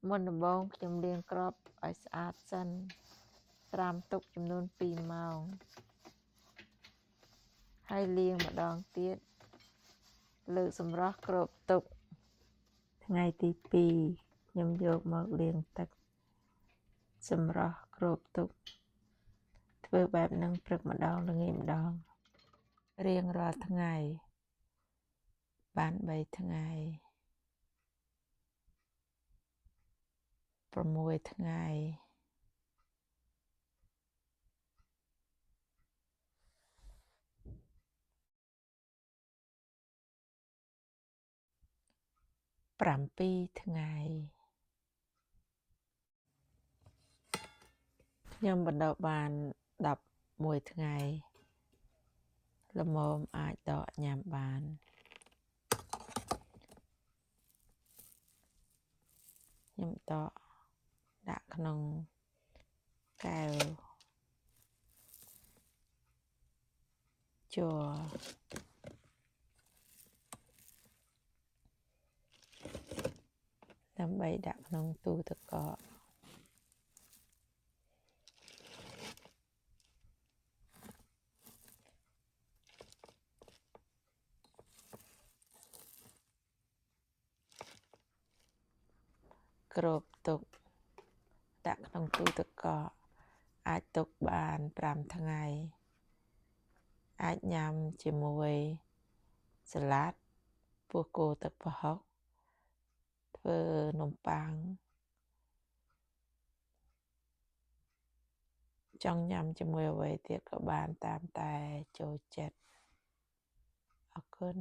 មុនដំបូងខ្ញុំលាងគ្រាប់ឲ្យស្អាតសិនត្រាំទុកចំនួន2ម៉ោងហើយលាងម្ដងទៀតលើកសម្រស់គ្របទុកថ្ងៃទី2ខ្ញុំយកមកលាងទឹកសម្រស់គ្របទុកធ្វើបែបហ្នឹងព្រឹកម្ដងល្ងាចម្ដងរៀងរាល់ថ្ងៃបាន3ថ្ងៃ6ថ្ងៃ7ថ្ងៃខ្ញុំបណ្ដុះបាន11ថ្ងៃល្មមអាចដកញ៉ាំបានខ្ញុំដកដាក់ក្នុងកែវជ័រដើម្បីដាក់ក្នុងទូទឹកកកគ្របទុកដាក់ក្នុងទូទឹកកកអាចទុកបាន5ថ្ងៃអាចញ៉ាំជាមួយសាឡាត់ពោះគោទឹកប្រហុកធ្វើនំប៉័ងចង់ញ៉ាំជាមួយអ្វីទៀតក៏បានតាមតែចូលចិត្តអរគុណ